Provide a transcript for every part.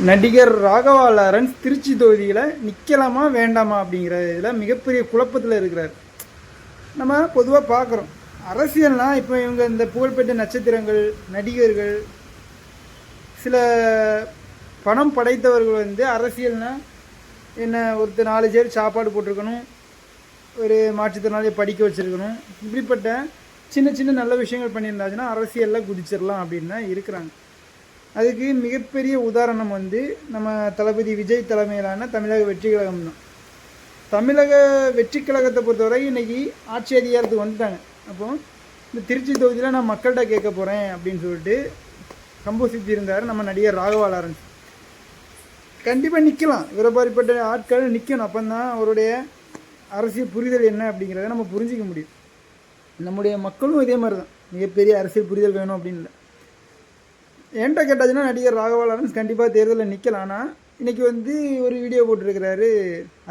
நடிகர் ராகவா லாரன்ஸ் திருச்சி தொகுதியில் நிற்கலாமா வேண்டாமா அப்படிங்கிற இதில் மிகப்பெரிய குழப்பத்தில் இருக்கிறார். நம்ம பொதுவாக பார்க்குறோம் அரசியல்னால் இப்போ இவங்க இந்த புகழ்பெற்ற நட்சத்திரங்கள், நடிகர்கள், சில பணம் படைத்தவர்கள் அரசியல்னால் என்ன, ஒருத்தர் 4 பேர் சாப்பாடு போட்டிருக்கணும், ஒரு மாற்றுத்திறனாளியை படிக்க வச்சுருக்கணும், இப்படிப்பட்ட சின்ன சின்ன நல்ல விஷயங்கள் பண்ணியிருந்தாச்சுன்னா அரசியலில் குதிச்சிடலாம் அப்படின்னு தான் இருக்கிறாங்க. அதுக்கு மிகப்பெரிய உதாரணம் நம்ம தளபதி விஜய் தலைமையிலான தமிழக வெற்றி கழகம் தான். தமிழக வெற்றி கழகத்தை பொறுத்தவரை இன்றைக்கி ஆட்சி அதிகாரத்துக்கு வந்துட்டாங்க. அப்போது இந்த திருச்சி தொகுதியில் நான் மக்கள்கிட்ட கேட்க போகிறேன் அப்படின்னு சொல்லிட்டு கம்பு சுற்றி இருந்தார் நம்ம நடிகர் ராகவா லாரன்ஸ். கண்டிப்பாக நிற்கலாம், விவரப்பாரிப்பட்ட ஆட்கள் நிற்கணும். அப்போ தான் அவருடைய அரசியல் புரிதல் என்ன அப்படிங்கிறத நம்ம புரிஞ்சிக்க முடியும். நம்முடைய மக்களும் இதே மாதிரி தான், மிகப்பெரிய அரசியல் புரிதல் வேணும் அப்படின்னு. என்கிட்ட கேட்டாச்சுன்னா நடிகர் ராகவா லாரன்ஸ் கண்டிப்பாக தேர்தலில் நிற்கலாம். ஆனால் இன்றைக்கி ஒரு வீடியோ போட்டிருக்கிறாரு,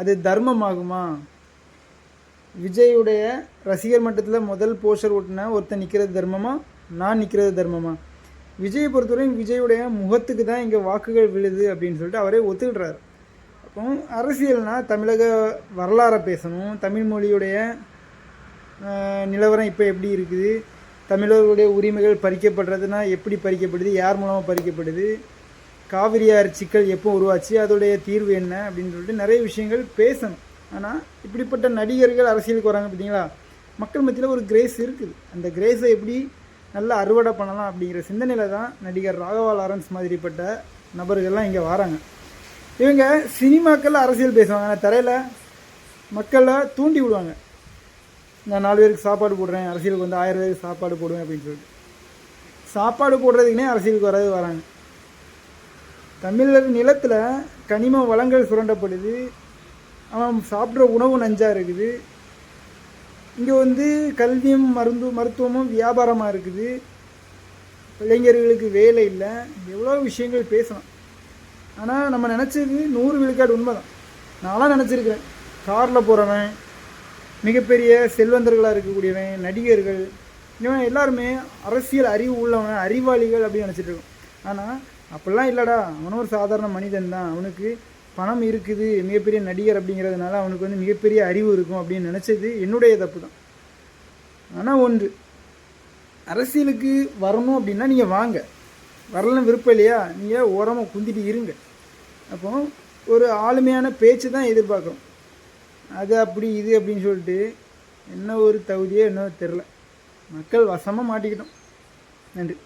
அது தர்மமாகுமா? விஜயுடைய ரசிகர் மட்டத்தில் முதல் போஸ்டர் ஓட்டினா ஒருத்தன் நிற்கிறது தர்மமா, நான் நிற்கிறது தர்மமா? விஜயை பொறுத்தவரையும் விஜயுடைய முகத்துக்கு தான் இங்கே வாக்குகள் விழுது அப்படின்னு சொல்லிட்டு அவரே ஒத்துக்கிடுறாரு. அப்போ அரசியல்னால் தமிழக வரலாறை பேசணும், தமிழ் மொழியுடைய நிலவரம் இப்போ எப்படி இருக்குது, தமிழர்களுடைய உரிமைகள் பறிக்கப்படுறதுனா எப்படி பறிக்கப்படுது, யார் மூலமாக பறிக்கப்படுது, காவிரியார் சிக்கல் எப்போ உருவாச்சு, அதோடைய தீர்வு என்ன அப்படின்னு சொல்லிட்டு நிறைய விஷயங்கள் பேசணும். ஆனால் இப்படிப்பட்ட நடிகர்கள் அரசியலுக்கு வராங்க பார்த்தீங்களா, மக்கள் மத்தியில் ஒரு கிரேஸ் இருக்குது. அந்த கிரேஸை எப்படி நல்லா அறுவடை பண்ணலாம் அப்படிங்கிற சிந்தனையில் தான் நடிகர் ராகவா லாரன்ஸ் மாதிரிப்பட்ட நபர்கள்லாம் இங்கே வராங்க. இவங்க சினிமாக்களில் அரசியல் பேசுவாங்க, ஆனால் தரையில் மக்களை தூண்டி விடுவாங்க. நான் 4 பேருக்கு சாப்பாடு போடுறேன், அரசியலுக்கு 1000 பேருக்கு சாப்பாடு போடுவேன் அப்படின்னு சொல்லிட்டு சாப்பாடு போடுறதுக்குனே அரசியலுக்கு வராங்க. தமிழர் நிலத்தில் கனிம வளங்கள் சுரண்டப்படுது, அவன் சாப்பிட்ற உணவு நஞ்சாக இருக்குது. இங்கே கல்வியும் மருத்துவமும் வியாபாரமாக இருக்குது, இளைஞர்களுக்கு வேலை இல்லை, எவ்வளோ விஷயங்கள் பேசலாம். ஆனால் நம்ம நினச்சது 100 விழுக்காடு உண்மை தான். நான்லாம் நினச்சிருக்கிறேன், காரில் போகிறவன், மிகப்பெரிய செல்வந்தர்களாக இருக்கக்கூடியவன், நடிகர்கள், இவன் எல்லாருமே அரசியல் அறிவு உள்ளவன், அறிவாளிகள் அப்படின்னு நினச்சிட்டு இருக்கோம். ஆனால் அப்படிலாம் இல்லைடா, அவனும் ஒரு சாதாரண மனிதன் தான், அவனுக்கு பணம் இருக்குது, மிகப்பெரிய நடிகர் அப்படிங்கிறதுனால அவனுக்கு மிகப்பெரிய அறிவு இருக்கும் அப்படின்னு நினச்சது என்னுடைய தப்பு தான். ஆனால் ஒன்று, அரசியலுக்கு வரணும் அப்படின்னா நீங்கள் வாங்க, வரலன்னு விருப்பம் இல்லையா, நீங்கள் ஓரமாக குந்திட்டு இருங்க. அப்போ ஒரு ஆளுமையான பேச்சு தான் எதிர்பார்க்குறோம். அது அப்படி இது அப்படின்னு சொல்லிட்டு என்ன ஒரு தகுதியோ என்னவோ தெரில, மக்கள் வசமாக மாட்டிக்கிட்டோம். நன்றி.